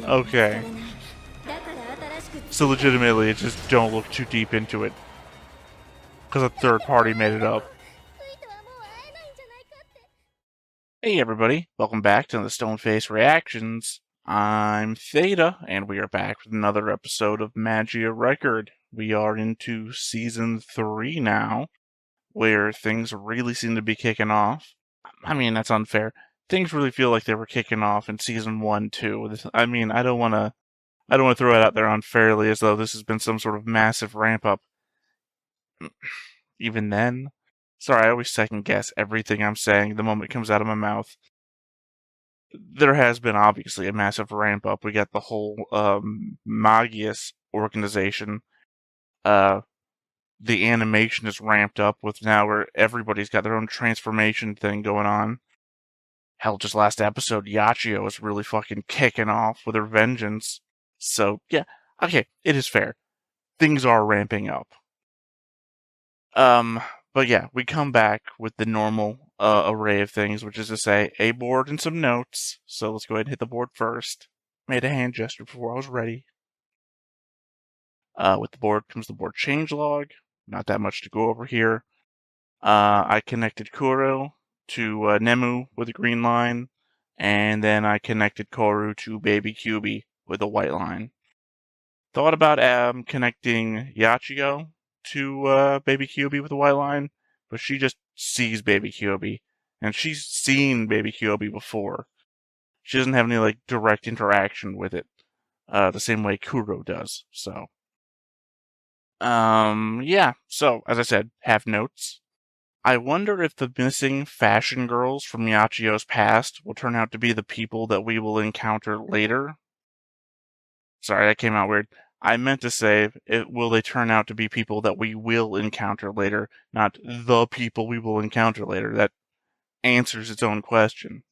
Okay. So legitimately, just don't look too deep into it. Because a third party made it up. Hey everybody, welcome back to the Stoneface Reactions. I'm Theta, and we are back with another episode of Magia Record. We are into Season 3 now, where things really seem to be kicking off. I mean, that's unfair. Things really feel like they were kicking off in Season 1, too. I mean, I don't want to throw it out there unfairly as though this has been some sort of massive ramp-up. Even then, sorry, I always second-guess everything I'm saying the moment it comes out of my mouth. There has been obviously a massive ramp up. We got the whole Magia organization. The animation is ramped up with now where everybody's got their own transformation thing going on. Hell, just last episode, Yachio was really fucking kicking off with her vengeance. So, yeah, okay, it is fair. Things are ramping up. But yeah, we come back with the normal array of things, which is to say, a board and some notes. So let's go ahead and hit the board first. Made a hand gesture before I was ready. With the board comes the board changelog. Not that much to go over here. I connected Kuro to Nemu with a green line, and then I connected Koru to Baby Kyubi with a white line. Thought about connecting Yachio to Baby Kyubi with a white line, but she just sees Baby Kyubi, and she's seen Baby Kyubi before. She doesn't have any like direct interaction with it, the same way Kuro does. So, yeah. So as I said, have notes. I wonder if the missing fashion girls from Yachio's past will turn out to be the people that we will encounter later. Sorry, that came out weird. I meant to say, will they turn out to be people that we will encounter later, not the people we will encounter later? That answers its own question.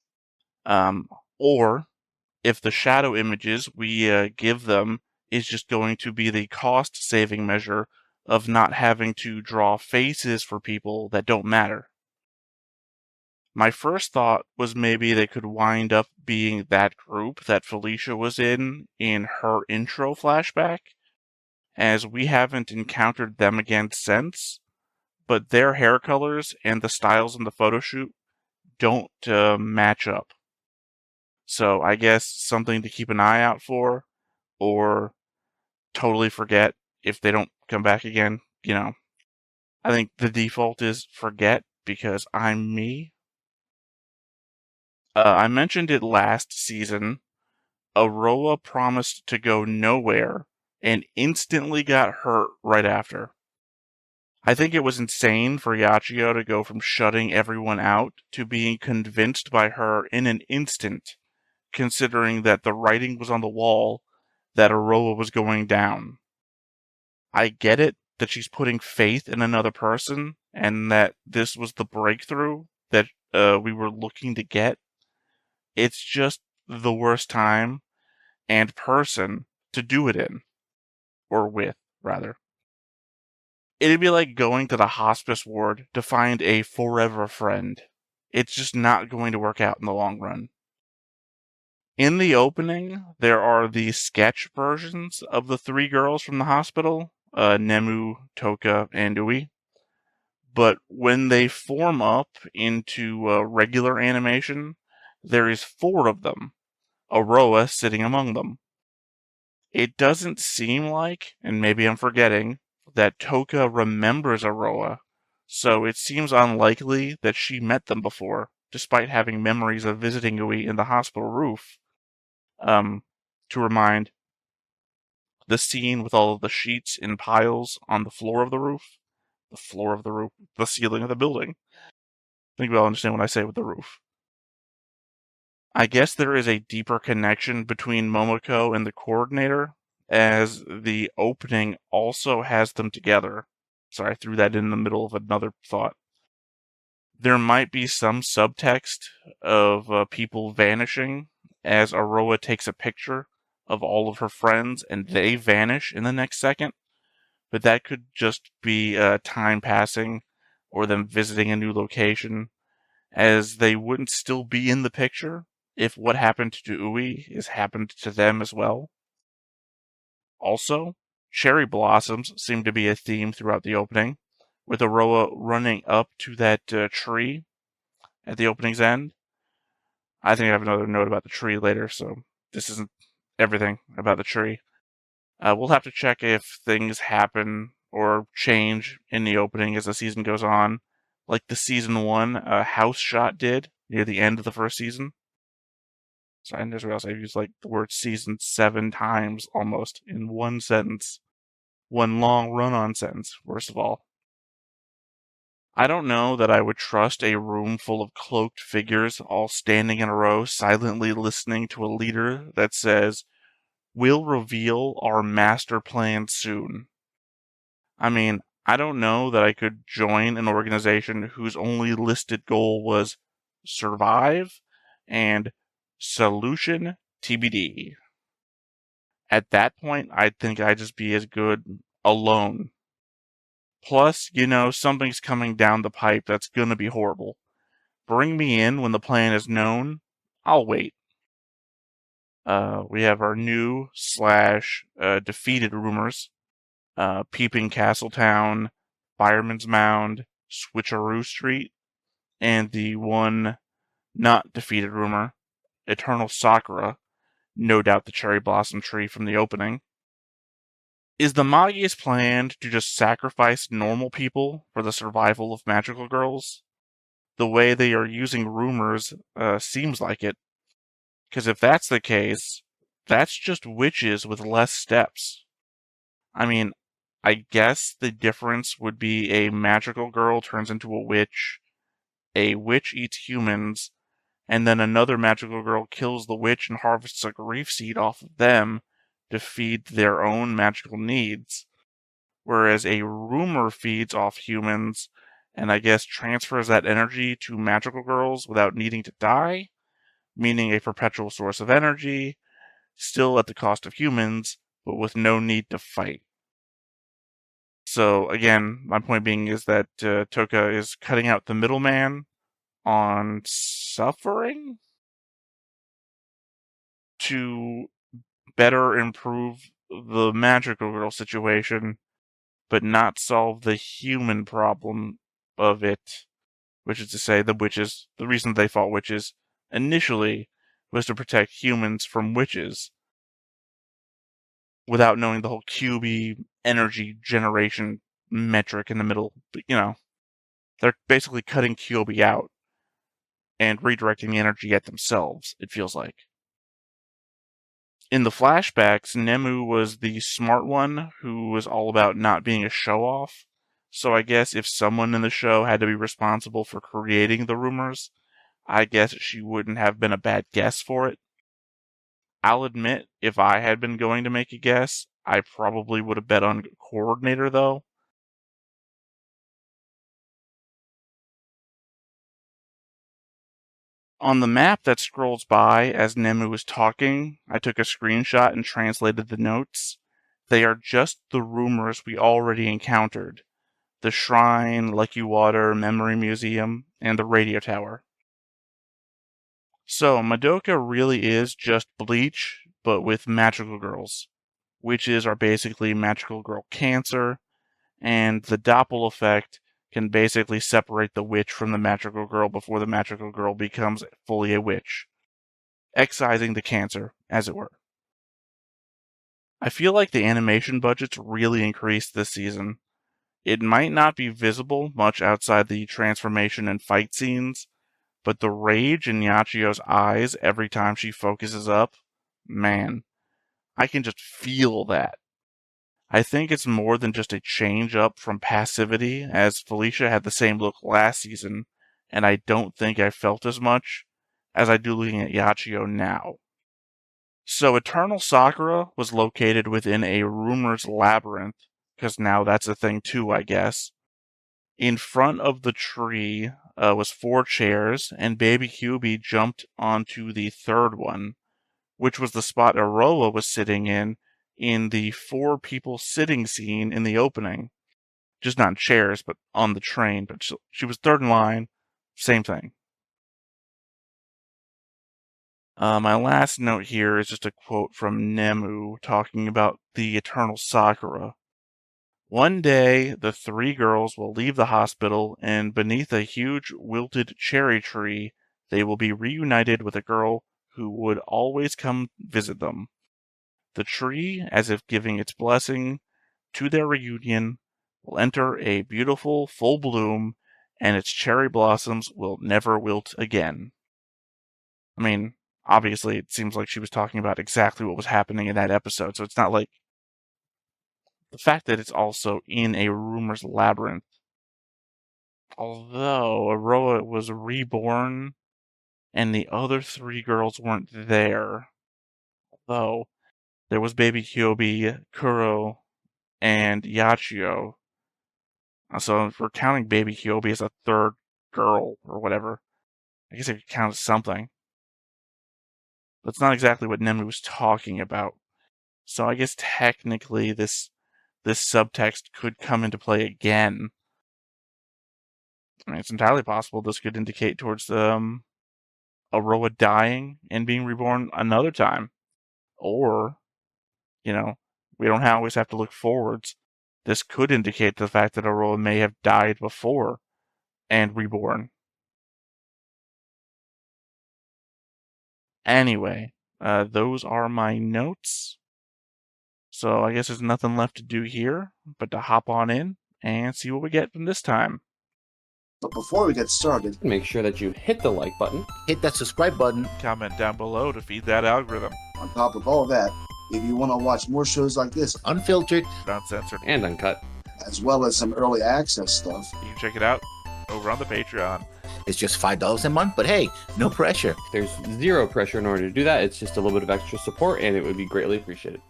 Or if the shadow images we give them is just going to be the cost-saving measure of not having to draw faces for people that don't matter. My first thought was maybe they could wind up being that group that Felicia was in her intro flashback, as we haven't encountered them again since, but their hair colors and the styles in the photo shoot don't match up. So I guess something to keep an eye out for, or totally forget if they don't come back again. You know, I think the default is forget because I'm me. I mentioned it last season. Aroa promised to go nowhere and instantly got hurt right after. I think it was insane for Yachio to go from shutting everyone out to being convinced by her in an instant, considering that the writing was on the wall that Aroa was going down. I get it that she's putting faith in another person and that this was the breakthrough that we were looking to get. It's just the worst time and person to do it in. Or with, rather. It'd be like going to the hospice ward to find a forever friend. It's just not going to work out in the long run. In the opening, there are the sketch versions of the three girls from the hospital, Nemu, Toka, and Ui. But when they form up into regular animation, there is four of them, Aroa sitting among them. It doesn't seem like, and maybe I'm forgetting, that Toka remembers Aroa, so it seems unlikely that she met them before, despite having memories of visiting Ui in the hospital roof. To remind, the scene with all of the sheets in piles on the floor of the roof, the ceiling of the building. I think we all understand what I say with the roof. I guess there is a deeper connection between Momoko and the coordinator, as the opening also has them together. Sorry, I threw that in the middle of another thought. There might be some subtext of people vanishing as Aroa takes a picture of all of her friends and they vanish in the next second, but that could just be time passing or them visiting a new location, as they wouldn't still be in the picture, if what happened to Ui is happened to them as well. Also, cherry blossoms seem to be a theme throughout the opening, with Aroa running up to that tree at the opening's end. I think I have another note about the tree later, so this isn't everything about the tree. We'll have to check if things happen or change in the opening as the season goes on, like the season 1 house shot did near the end of the first season. So I just realized I've used like the word season 7 times almost in one sentence. One long run-on sentence, first of all. I don't know that I would trust a room full of cloaked figures all standing in a row, silently listening to a leader that says, "We'll reveal our master plan soon." I mean, I don't know that I could join an organization whose only listed goal was survive and solution TBD. At that point, I think I'd just be as good alone. Plus, something's coming down the pipe that's gonna be horrible. Bring me in when the plan is known. I'll wait. We have our new / defeated rumors. Peeping Castletown, Fireman's Mound, Switcheroo Street, and the one not defeated rumor, Eternal Sakura, no doubt the cherry blossom tree from the opening. Is the Magia's plan to just sacrifice normal people for the survival of magical girls? The way they are using rumors seems like it. Because if that's the case, that's just witches with less steps. I mean, I guess the difference would be a magical girl turns into a witch eats humans, and then another magical girl kills the witch and harvests a grief seed off of them to feed their own magical needs. Whereas a rumor feeds off humans and I guess transfers that energy to magical girls without needing to die, meaning a perpetual source of energy, still at the cost of humans, but with no need to fight. So again, my point being is that Toka is cutting out the middleman on suffering to better improve the magical girl situation, but not solve the human problem of it, which is to say the witches, the reason they fought witches initially was to protect humans from witches without knowing the whole QB energy generation metric in the middle. They're basically cutting QB out and redirecting the energy at themselves, it feels like. In the flashbacks, Nemu was the smart one who was all about not being a show-off. So I guess if someone in the show had to be responsible for creating the rumors, I guess she wouldn't have been a bad guess for it. I'll admit, if I had been going to make a guess, I probably would have bet on coordinator, though. On the map that scrolls by as Nemu was talking, I took a screenshot and translated the notes. They are just the rumors we already encountered. The shrine, Lucky Water, Memory Museum, and the radio tower. So, Madoka really is just Bleach, but with magical girls. Witches are basically magical girl cancer, and the Doppel effect can basically separate the witch from the magical girl before the magical girl becomes fully a witch, excising the cancer, as it were. I feel like the animation budgets really increased this season. It might not be visible much outside the transformation and fight scenes, but the rage in Yachio's eyes every time she focuses up, man, I can just feel that. I think it's more than just a change up from passivity, as Felicia had the same look last season, and I don't think I felt as much as I do looking at Yachio now. So Eternal Sakura was located within a rumors labyrinth, because now that's a thing too, I guess. In front of the tree was 4 chairs, and Baby Hubie jumped onto the third one, which was the spot Aroa was sitting in the 4 people sitting scene in the opening. Just not in chairs, but on the train. But she was third in line, same thing. My last note here is just a quote from Nemu talking about the eternal Sakura. One day, the three girls will leave the hospital, and beneath a huge wilted cherry tree, they will be reunited with a girl who would always come visit them. The tree, as if giving its blessing to their reunion, will enter a beautiful full bloom, and its cherry blossoms will never wilt again. I mean, obviously, it seems like she was talking about exactly what was happening in that episode, so it's not like the fact that it's also in a rumors labyrinth. Although Aroa was reborn and the other three girls weren't there. Though there was baby Hyobi, Kuro, and Yachio. So if we're counting baby Hyobi as a third girl or whatever, I guess it could count as something. That's not exactly what Nemu was talking about. So I guess technically this subtext could come into play again. I mean, it's entirely possible this could indicate towards Aroa dying and being reborn another time. Or, we don't always have to look forwards. This could indicate the fact that Aroa may have died before and reborn. Anyway, those are my notes. So I guess there's nothing left to do here but to hop on in and see what we get from this time. But before we get started, make sure that you hit the like button, hit that subscribe button, comment down below to feed that algorithm. On top of all that, if you want to watch more shows like this, unfiltered, uncensored, and uncut, as well as some early access stuff, you can check it out over on the Patreon. It's just $5 a month, but hey, no pressure. There's zero pressure in order to do that. It's just a little bit of extra support, and it would be greatly appreciated.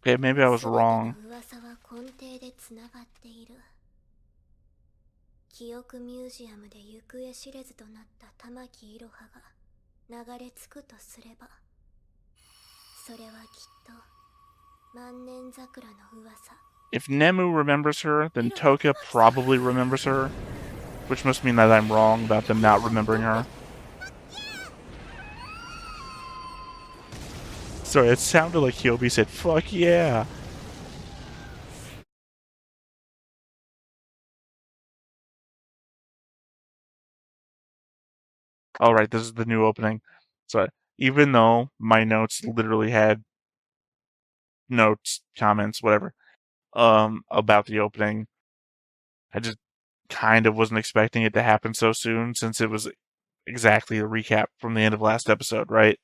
Okay, maybe I was wrong. If Nemu remembers her, then Toka probably remembers her, which must mean that I'm wrong about them not remembering her. Sorry, it sounded like Hyobi said, "Fuck yeah." Alright, this is the new opening. So, even though my notes literally had notes, comments, whatever, about the opening, I just kind of wasn't expecting it to happen so soon, since it was exactly a recap from the end of last episode, right?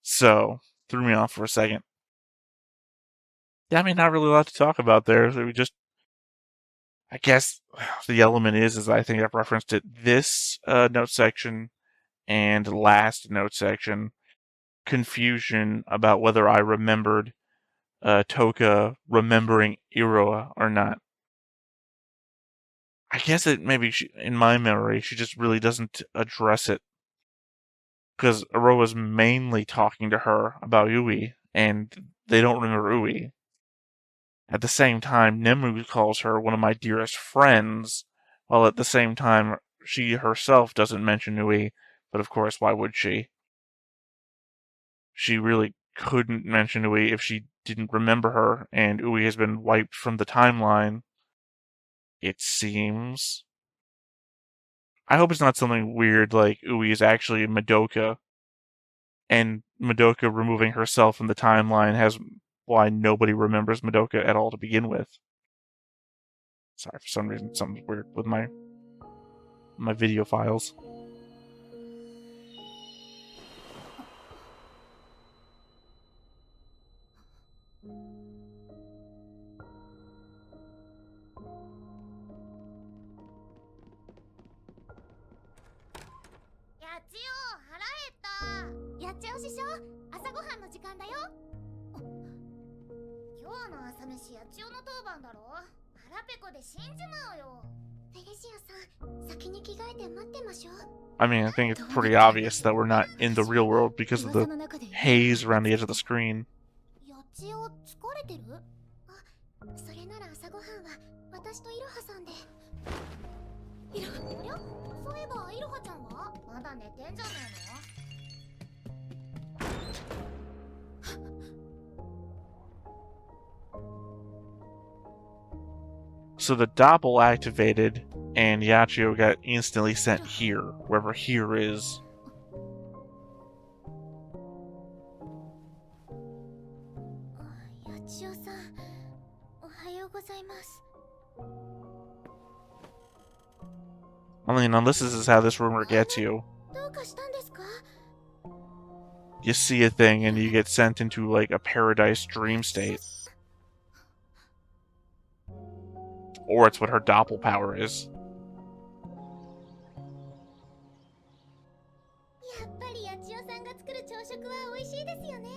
So, threw me off for a second. Yeah, I mean, not really a lot to talk about there. So I guess the element is I think I've referenced it this note section and last note section. Confusion about whether I remembered Toka remembering Iroha or not. I guess it maybe in my memory, she just really doesn't address it. Because Iroha's mainly talking to her about Ui, and they don't remember Ui. At the same time, Nemu calls her one of my dearest friends, while at the same time, she herself doesn't mention Ui, but of course, why would she? She really couldn't mention Ui if she didn't remember her, and Ui has been wiped from the timeline, it seems. I hope it's not something weird like Ui is actually Madoka, and Madoka removing herself from the timeline has why nobody remembers Madoka at all to begin with. Sorry, for some reason, something's weird with my video files. I mean, I think it's pretty obvious that we're not in the real world because of the haze around the edge of the screen. それなら朝ごはんは私といろはさんで。いろは、ありゃ、そういえばいろはちゃんはまだ寝てんじゃねえの？ So the doppel activated, and Yachio got instantly sent here, wherever here is. 八千代さん、おはようございます。 I mean, now this is how this rumor gets you. どうかしたんですか? You see a thing and you get sent into like a paradise dream state. Or it's what her doppel power is. やっぱり八千代さんが作る朝食は美味しいですよね。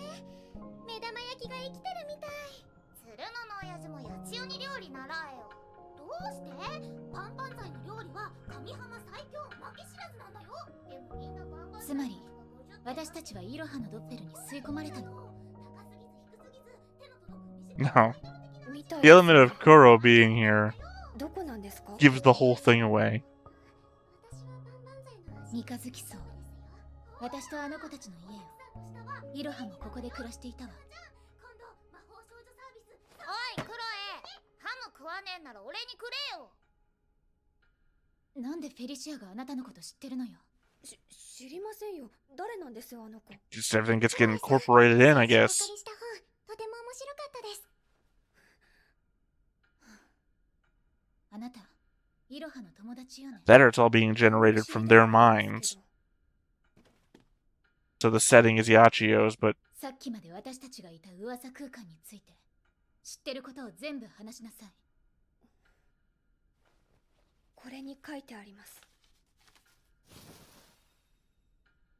目玉焼きが生きてるみたい。鶴野の親父も八千代に料理習えよ。どうして？パンパン祭の料理は神浜最強負け知らずなんだよ。でもみんなパンパン祭。つまり私たちはイロハのドッペルに吸い込まれたの。 No. The element of Kuro being here どこなんですか? gives the whole thing away. 三日月荘。私とあの子たちの家よ。イロハもここで暮らしていたわ。おいクロエ、ハム食わねえなら俺にくれよ。なんでフェリシアがあなたのこと知ってるのよ。知りませんよ。誰なんですよあの子。 Just everything gets getting incorporated in, I guess. とても面白かったです。あなた、イロハの友達よね。 That or it's all being generated from their minds. So the setting is Yachio's, but さっきまで私たちがいた噂空間について知ってることを全部話しなさい。これに書いてあります。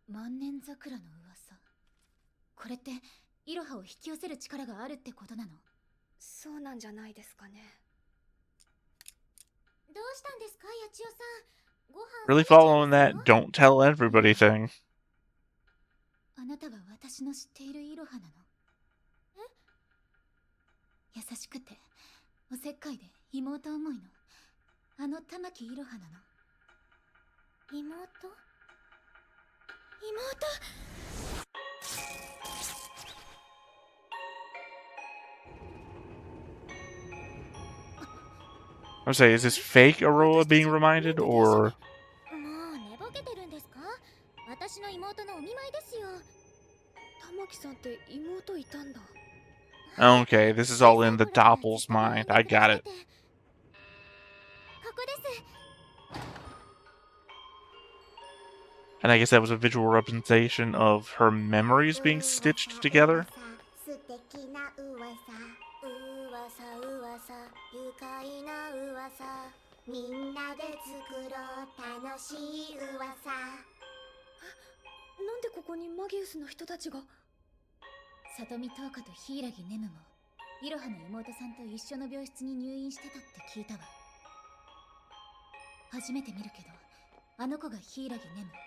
万年桜の噂。これってイロハを引き寄せる力があるってことなの？そうなんじゃないですかね。どうしたんですか、八千代さん。ご飯 really following that don't tell everybody thing. あなたは私の知っているイロハなの？え？優しくておせっかいで妹思いのあの玉木イロハなの？妹？I would say, is this fake Aroa being reminded, or もう寝ぼけてるんですか？私の妹のお見舞いですよ。玉木さんって妹いたんだ。 okay, this is all in the doppel's mind. I got it. ここです。 And I guess that was a visual representation of her memories being stitched together. 素敵な噂、愉快な噂、みんなで作ろう楽しい噂。なんでここにマギウスの人たちが？里見東花と柊ネムもイロハの妹さんと一緒の病室に入院してたって聞いたわ。初めて見るけど、あの子が柊ネム。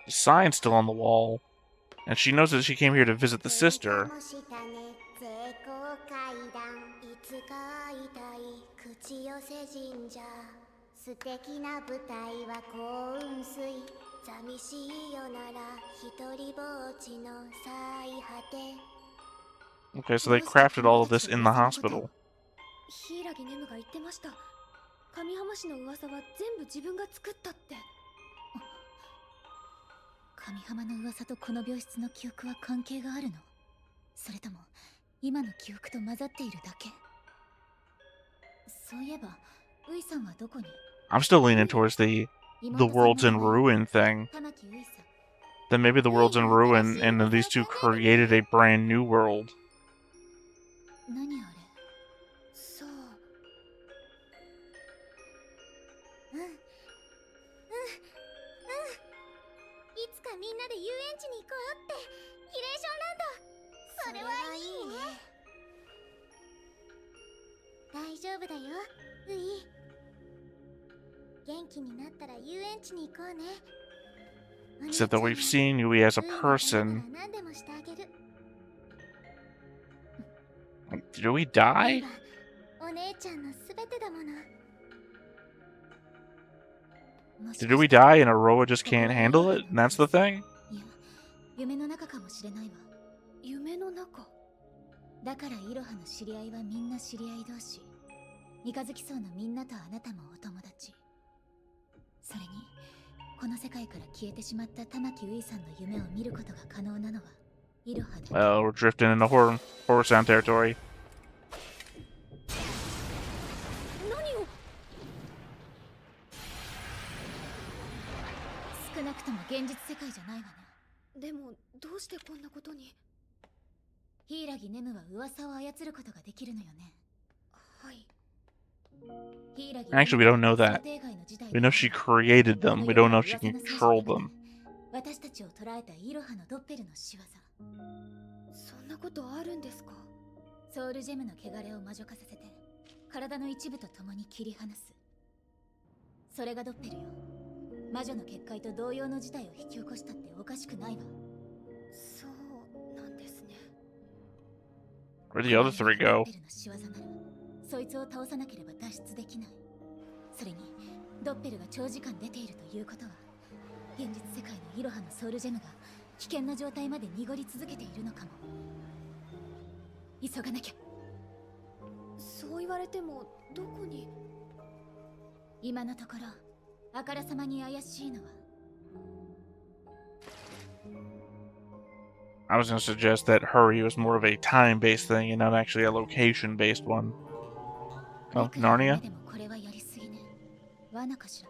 The sign's still on the wall. And she knows that she came here to visit the sister. 素敵な舞台は幸運水。寂しいよなら一人ぼっちの最果て。 Okay, so they crafted all of this in the hospital. 柊ネムが言ってました。上浜市の噂は全部自分が作ったって。上浜の噂とこの病室の記憶は関係があるの？それとも今の記憶と混ざっているだけ？そういえばウイさんはどこに？ I'm still leaning towards the world's in ruin thing. Then maybe the world's in ruin and then these two created a brand new world. 何あれ？そう。いつかみんなで遊園地に行こうって。キレーションランド。それはいいね。大丈夫だよ、ウイ。元気になったら遊園地に行こうね。 Except that we've seen Yui as a person. Did we die? お姉ちゃんのすべてだもの。 Did we die and Aroa just can't handle it? And that's the thing? いや、夢の中かもしれないわ。夢の中だからイロハの知り合いはみんな知り合い同士。三日月荘のみんなとあなたもお友達。それにこの世界から消えてしまった玉木ウイさんの夢を見ることが可能なのはイロハだけ。 Well, we're drifting into horror sound territory. 何を。少なくとも現実世界じゃないわね。でもどうしてこんなことに。柊ネムは噂を操ることができるのよね。はい。 Actually, we don't know that. We know she created them. We don't know if she can control them. 私たちを捉えたイロハのドッペルの仕業。そんなことあるんですか。ソウルジェムの汚れを魔女化させて体の一部と共に切り離す。それがドッペルよ。魔女の結界と同様の事態を引き起こしたっておかしくないわ。そうなんですね。 Where'd the other three go? そいつを倒さなければ脱出できない。それにドッペルが長時間出ているということは現実世界のイロハのソウルジェムが危険な状態まで濁り続けているのかも。急がなきゃ。そう言われてもどこに。今のところあからさまに怪しいのは。 I was going to suggest that Hurry was more of a time-based thing and not actually a location-based one. Oh, Narnia? でもこれはやりすぎね。罠かしら。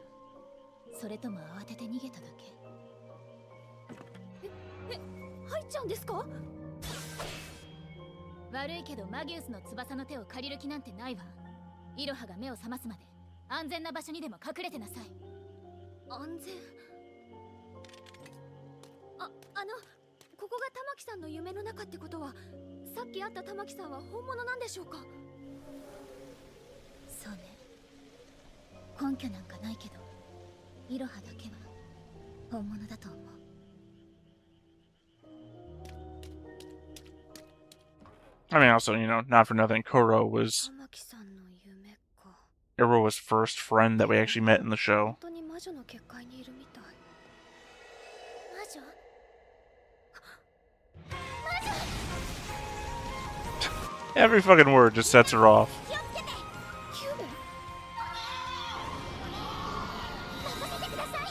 それとも慌てて逃げただけ。入っちゃうんですか。悪いけどマギウスの翼の手を借りる気なんてないわ。イロハが目を覚ますまで安全な場所にでも隠れてなさい。安全。ここが玉木さんの夢の中ってことは、さっき会った玉木さんは本物なんでしょうか。そうね。根拠なんかないけどイロハだけは本物だと思う。 I mean, also, you know, not for nothing, Koro was 玉木さんの夢か。 Iroha's first friend that we actually met in the show. 本当に魔女の結界にいるみたい。魔女？ Every fucking word just sets her off. キューベ？任せてください。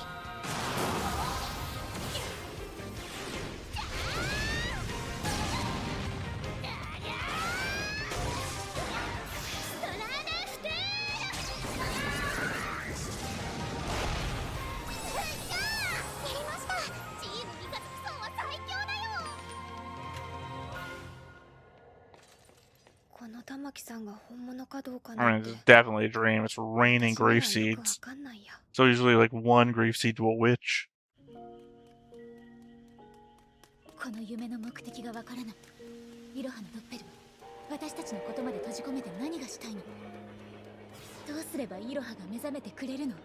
この玉木さんが本物かどうか I な mean, んて it's definitely a dream. It's raining 私には grief よく seeds. わかんないや。 So usually like one grief seed to a witch. この夢の目的がわからない。イロハのドッペル、私たちのことまで閉じ込めて何がしたいの？どうすればイロハが目覚めてくれるの？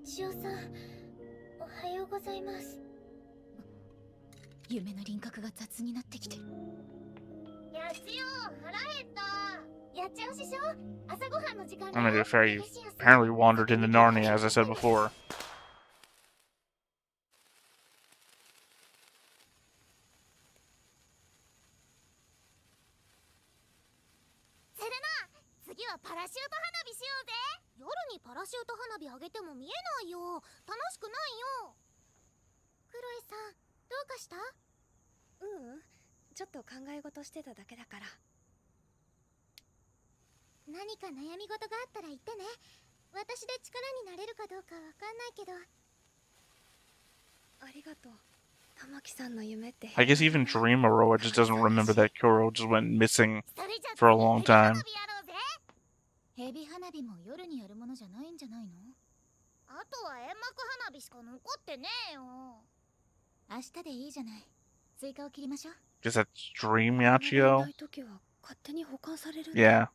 八千代さん、おはようございます。夢の輪郭が雑になってきてる。八千代、腹減った。八千代師匠、朝ごはんの時間だ I mean, よ。 to be fair, you apparently wandered into Narnia, as I said before. セレナ、次はパラシュート花火しようぜ。夜にパラシュート花火あげても見えないよ。楽しくないよ。クロエさん、どうかした？ちょっと考え事してただけだから。何か悩み事があったら言ってね。私で力になれるかどうかわかんないけど。ありがとう。玉木さんの夢って。 I guess even Dream Aroa just doesn't remember that Koro just went missing for a long time. ヘビ花火も夜にやるものじゃないんじゃないの？あとは煙幕花火しか残ってねえよ。明日でいいじゃない。スイカを切りましょう。 Guess that's Dream Yachio? ない時は勝手に保管される。 Yeah.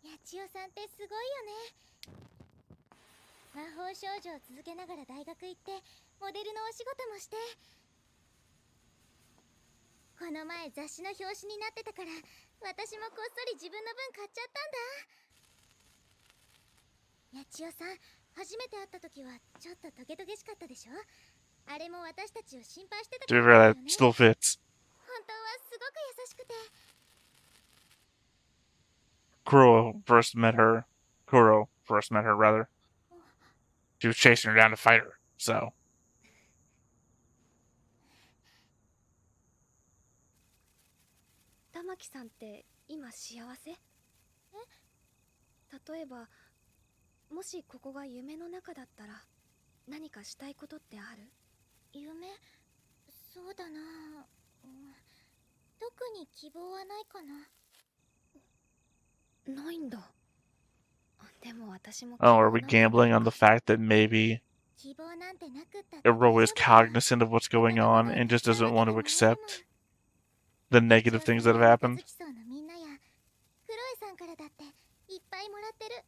八千代さんってすごいよね。魔法少女を続けながら大学行ってモデルのお仕事もして、この前雑誌の表紙になってたから私もこっそり自分の分買っちゃったんだ。八千代さん、初めて会った時はちょっとトゲトゲしかったでしょ。あれも私たちを心配してた To か be らだ fair, よ that ね。 still fits. 本当はすごく優しくて。 Kuro first met her rather. She was chasing her down to fight her, so. 玉木さんって今幸せ？例えばもしここが夢の中だったら何かしたいことってある？夢？そうだな、特に希望はないかな。ないんだ。でも私も Oh, are we gambling on the fact that maybe 希望なんてなくったって Iro is cognizant of what's going on and just doesn't want to accept the negative things that have happened? みんなやクロエさんからだっていっぱいもらってる。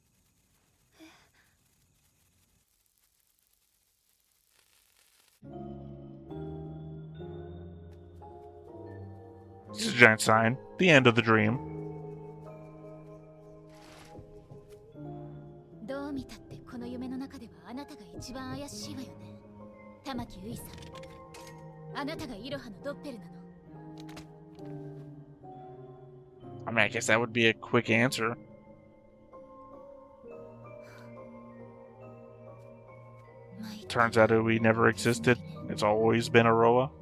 It's a giant sign. The end of the dream. どう見たってこの夢の中ではあなたが一番怪しいわよね。玉木結衣さん、あなたがイロハのドッペルなの。 I mean, I guess that would be a quick answer. Turns out Ui never existed. It's always been Aroa.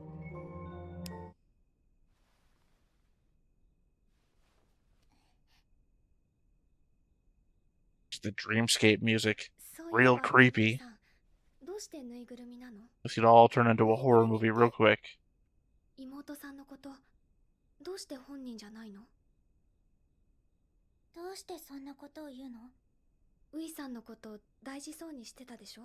The dreamscape music. そういえば Real creepy. さん、どうしてぬいぐるみなの？ This could all turn into a horror movie real quick. 妹さんのことどうして本人じゃないの？どうしてそんなことを言うの？ウイさんのこと大事そうにしてたでしょ。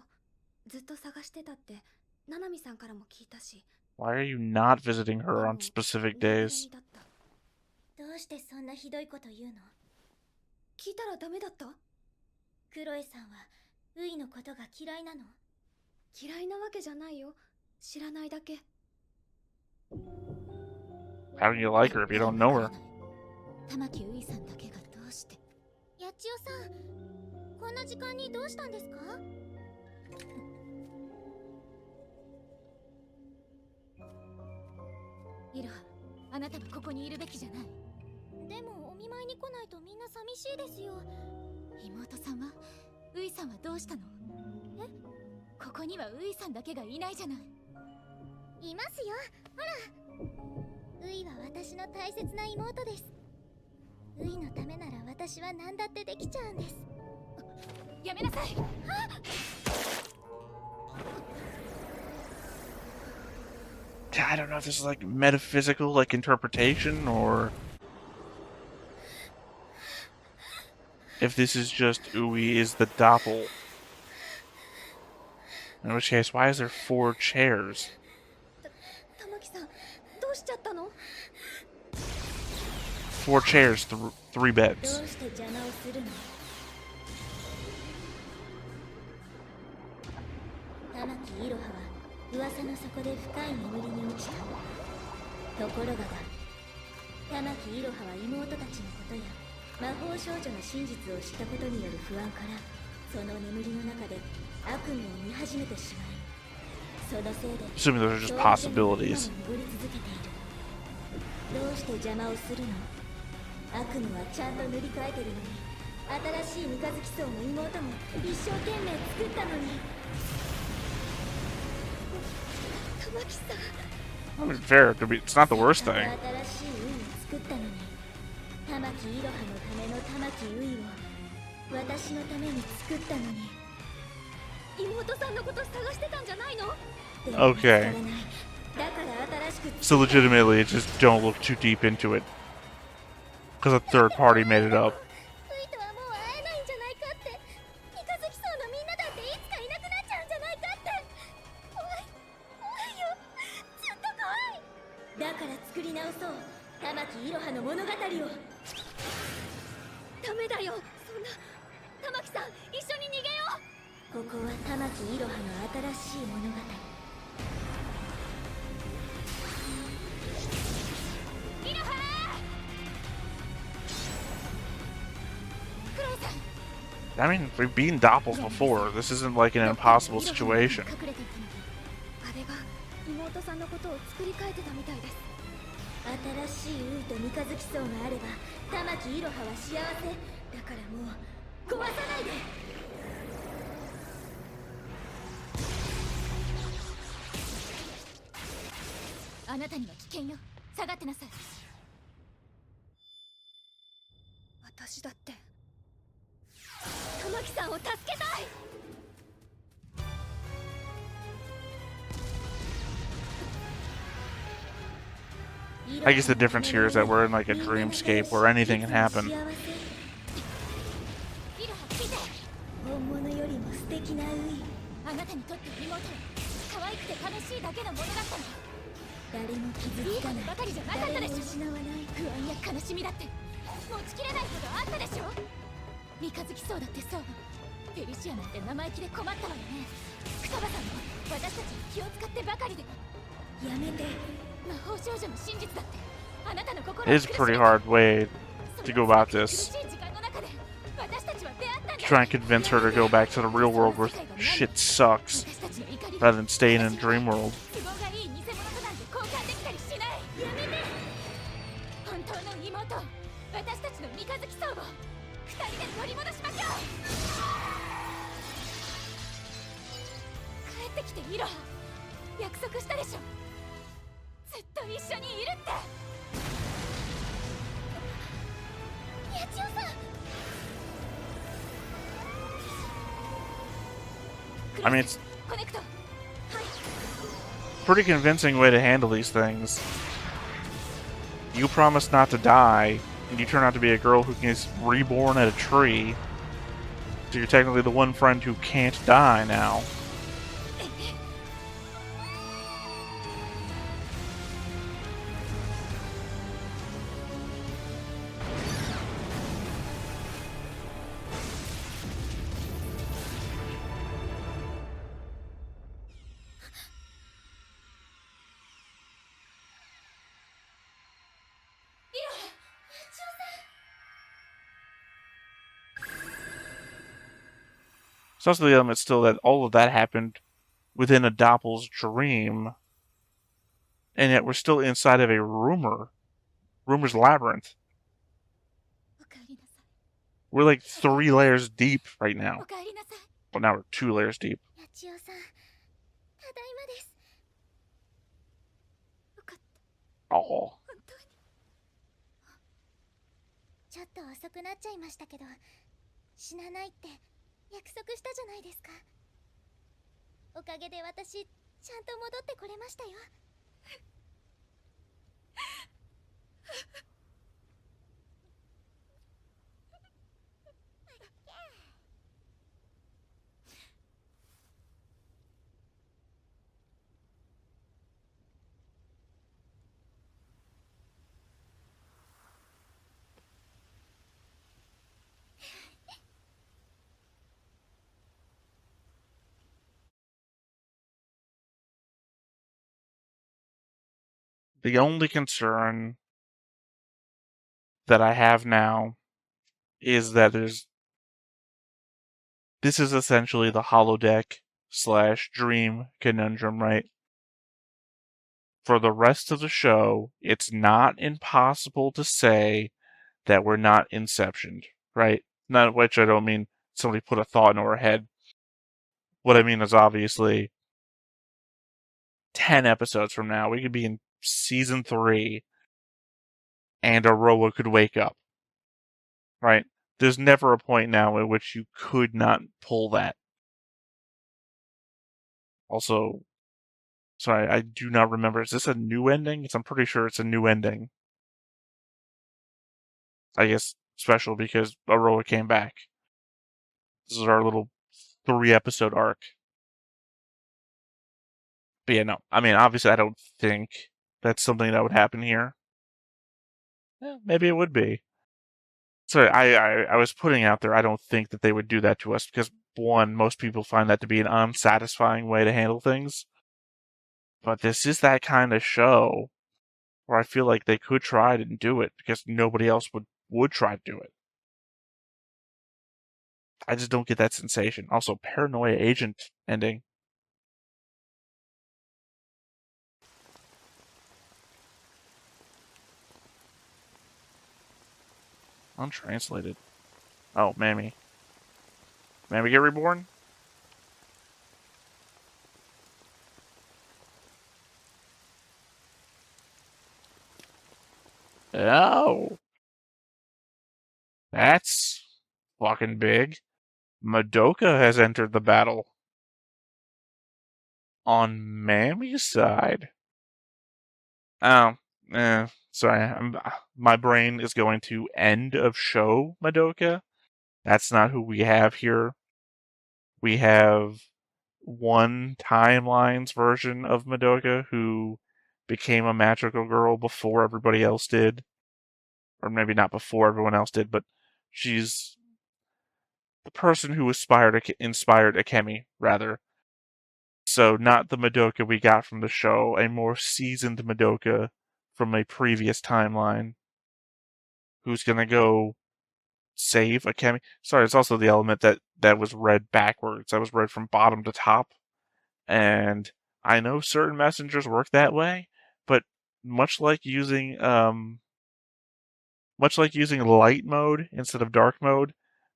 ずっと探してたってナナミさんからも聞いたし。 Why are you not visiting her on specific ぬいぐる days? みだった。どうしてそんなひどいこと言うの？聞いたらダメだった？クロエさんはウイのことが嫌いなの？嫌いなわけじゃないよ。知らないだけ。 How can you like her if you don't know her? 玉木結衣さんだけがどうして？八千代さん、こんな時間にどうしたんですか？イロハ、あなたはここにいるべきじゃない。でもお見舞いに来ないとみんな寂しいですよ。妹さんは、ウイさんはどうしたの？え？ここにはウイさんだけがいないじゃない。いますよ、ほら。ウイは私の大切な妹です。ウイのためなら私は何だってできちゃうんです。やめなさい。I don't know if this is like metaphysical, like interpretation, or if this is just Ui is the doppel. In which case, why is there 4 chairs? 玉木さん、どうしちゃったの4 chairs, 3 ど beds. うして邪魔をするの？玉木イロハは噂の底で深い眠りに落ちた。ところがだ、玉木イロハは妹たちのことや魔法少女の真実を知ったことによる不安からその眠りの中で悪夢を見始めてしまい、そのせいで Assuming those are just possibilities. 眠り続けている。どうして邪魔をするの？悪夢はちゃんと塗り替えてるのに、新しい三日月荘も妹も一生懸命作ったのに。玉木さん、 I mean, fair. It could be. It's not the worst thing. 新しいウイを作ったのに、玉木イロハのための玉木ウイを私のために作ったのに。妹さんのこと探してたんじゃないの？ Okay. だから新しく So legitimately, it's just don't look too deep into it. Because a third party made it up. ウイとはもう会えないんじゃないかって。三日月荘のみんなだっていつかいなくなっちゃうんじゃないかって。怖い、怖いよ、ずっと怖い。だから作り直そう、玉木イロハの物語を。ダメだよ、そんな。玉木さん、一緒に逃げよう。ここは玉木いろはの新しい物語。いろはー、クロエさん。 I mean, we've beaten Doppels before. This isn't like an impossible situation. あれが妹さんのことを作り変えてたみたいです。新しいウイと三日月層があれば玉木いろはは幸せだからもう壊さないで。あなたには危険よ。下がってなさい。私だって玉木さんを助けたい。 I guess the difference here is that we're in like a dreamscape where anything can happen. いろは聞いて。本物よりも素敵なウイ。あなたにとって妹は可愛くて楽しいだけのものだったの。誰も傷いいこつかない。とばかりじゃなかったでしょ。誰も失わない。不安や悲しみだって持ちきれないほどあったでしょ。三日月そうだってそう。ペリシアなんて生意気で困ったわよね。双葉さんも私たちに気を使ってばかりで。やめて。魔法少女の真実だってあなたの心 It is a pretty hard way to go about this. 苦しい時間の中で私たちは出会ったんだ。 Try and convince her to go back to the real world where shit sucks 私たちの怒り rather than staying in a dream world. 都合がいい偽物となんて交換できたりしない。やめて。本当の妹、私たちの三日月層を二人で取り戻しましょう。帰ってきてイロハ、約束したでしょ。ずっと一緒にいるって。八千代さん。 I mean, it's コネクト。 a pretty convincing way to handle these things. You promise not to die, and you turn out to be a girl who is reborn at a tree. So you're technically the one friend who can't die now. It's also the element still that all of that happened within a Doppel's dream, and yet we're still inside of a rumor's labyrinth. おかえりなさい。 We're like 3 layers deep right now. おかえりなさい。 Well, now we're 2 layers deep. 八千代さん、ただいまです。よかった。 Oh. 本当に。ちょっと遅くなっちゃいましたけど、死なないって約束したじゃないですか。おかげで私、ちゃんと戻ってこれましたよ。The only concern that I have now is that this is essentially the holodeck / dream conundrum, right? For the rest of the show, it's not impossible to say that we're not inceptioned, right? Not which I don't mean somebody put a thought in our head. What I mean is obviously 10 episodes from now, we could be in season 3 and Aroa could wake up, right? There's never a point now in which you could not pull that. Also, sorry, I do not remember. Is this a new ending? I'm pretty sure it's a new ending. I guess special because Aroa came back. This is our little 3-episode arc. But yeah, no. I mean, obviously, I don't think that's something that would happen here. Maybe it would be. Sorry, I was putting out there, I don't think that they would do that to us because one, most people find that to be an unsatisfying way to handle things. But this is that kind of show where I feel like they could try it and do it because nobody else would try to do it. I just don't get that sensation. Also, Paranoia Agent ending. Untranslated. Oh, Mammy. Mammy get reborn? Oh. That's fucking big. Madoka has entered the battle. On Mammy's side. Oh, sorry. My brain is going to end of show Madoka. That's not who we have here. We have one timeline's version of Madoka who became a magical girl before everybody else did. Or maybe not before everyone else did, but she's the person who inspired Akemi, rather. So not the Madoka we got from the show, a more seasoned Madoka from a previous timeline who's gonna go save Akemi. Sorry, it's also the element that was read backwards. That was read from bottom to top. And I know certain messengers work that way, but much like using light mode instead of dark mode,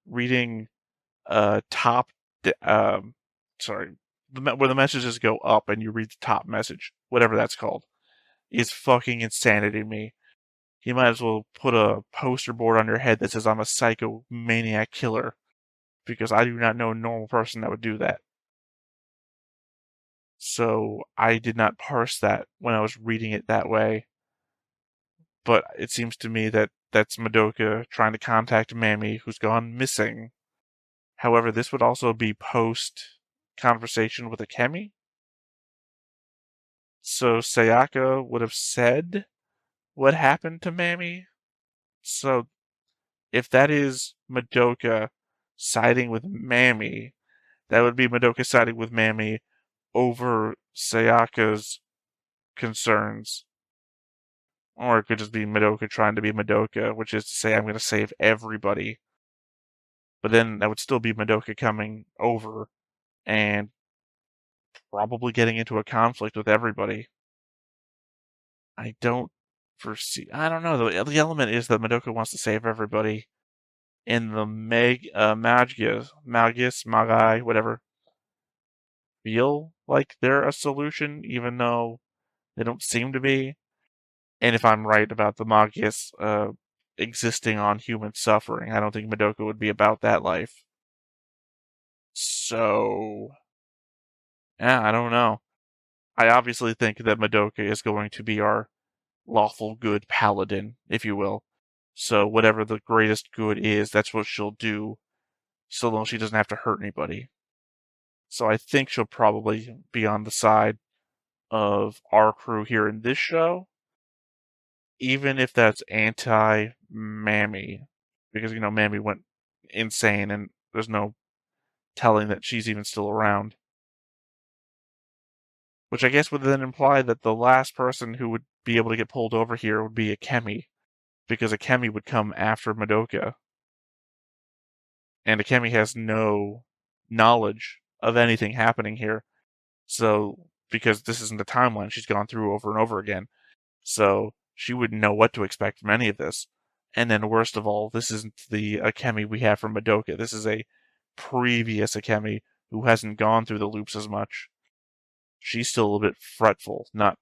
reading top sorry, where the messages go up and you read the top message, whatever that's called, is fucking insanity to me. You might as well put a poster board on your head that says I'm a psychomaniac killer, because I do not know a normal person that would do that. So I did not parse that when I was reading it that way. But it seems to me that that's Madoka trying to contact Mammy, who's gone missing. However, this would also be post conversation with Akemi. So Sayaka would have said what happened to Mammy. So if that is Madoka siding with Mammy, that would be Madoka siding with Mammy over Sayaka's concerns. Or it could just be Madoka trying to be Madoka, which is to say, I'm going to save everybody. But then that would still be Madoka coming over and probably getting into a conflict with everybody. I don't foresee. I don't know. The element is that Madoka wants to save everybody. In the Magia, whatever, feel like they're a solution, even though they don't seem to be. And if I'm right about the Magias existing on human suffering, I don't think Madoka would be about that life. So, yeah, I don't know. I obviously think that Madoka is going to be our lawful good paladin, if you will. So whatever the greatest good is, that's what she'll do, so long as she doesn't have to hurt anybody. So I think she'll probably be on the side of our crew here in this show, even if that's anti-Mammy. Because, Mammy went insane and there's no telling that she's even still around. Which I guess would then imply that the last person who would be able to get pulled over here would be Akemi. Because Akemi would come after Madoka. And Akemi has no knowledge of anything happening here. So, because this isn't the timeline she's gone through over and over again. So, she wouldn't know what to expect from any of this. And then worst of all, this isn't the Akemi we have from Madoka. This is a previous Akemi who hasn't gone through the loops as much. She's still a little bit fretful, not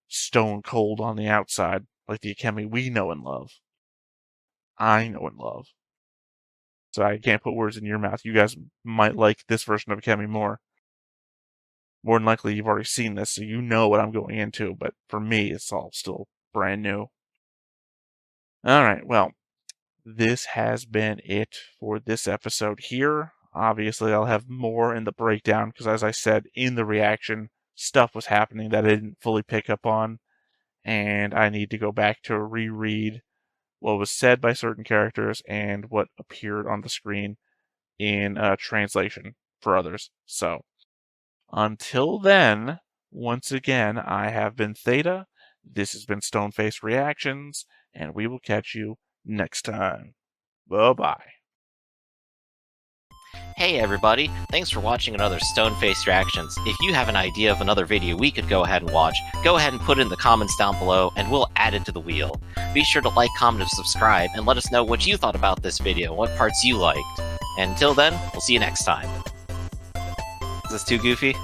stone cold on the outside like the Akemi we know and love. I know and love. So I can't put words in your mouth. You guys might like this version of Akemi more. More than likely, you've already seen this, so you know what I'm going into. But for me, it's all still brand new. Alright, well, this has been it for this episode here. Obviously, I'll have more in the breakdown, because as I said in the reaction, stuff was happening that I didn't fully pick up on, and I need to go back to reread what was said by certain characters and what appeared on the screen in translation for others. So until then, once again, I have been Theta. This has been Stoneface Reactions, and we will catch you next time. Bye-bye. Hey everybody, thanks for watching another Stone-Faced Reactions. If you have an idea of another video we could go ahead and watch, go ahead and put it in the comments down below and we'll add it to the wheel. Be sure to like, comment, and subscribe, and let us know what you thought about this video, what parts you liked. And until then, we'll see you next time. Is this too goofy?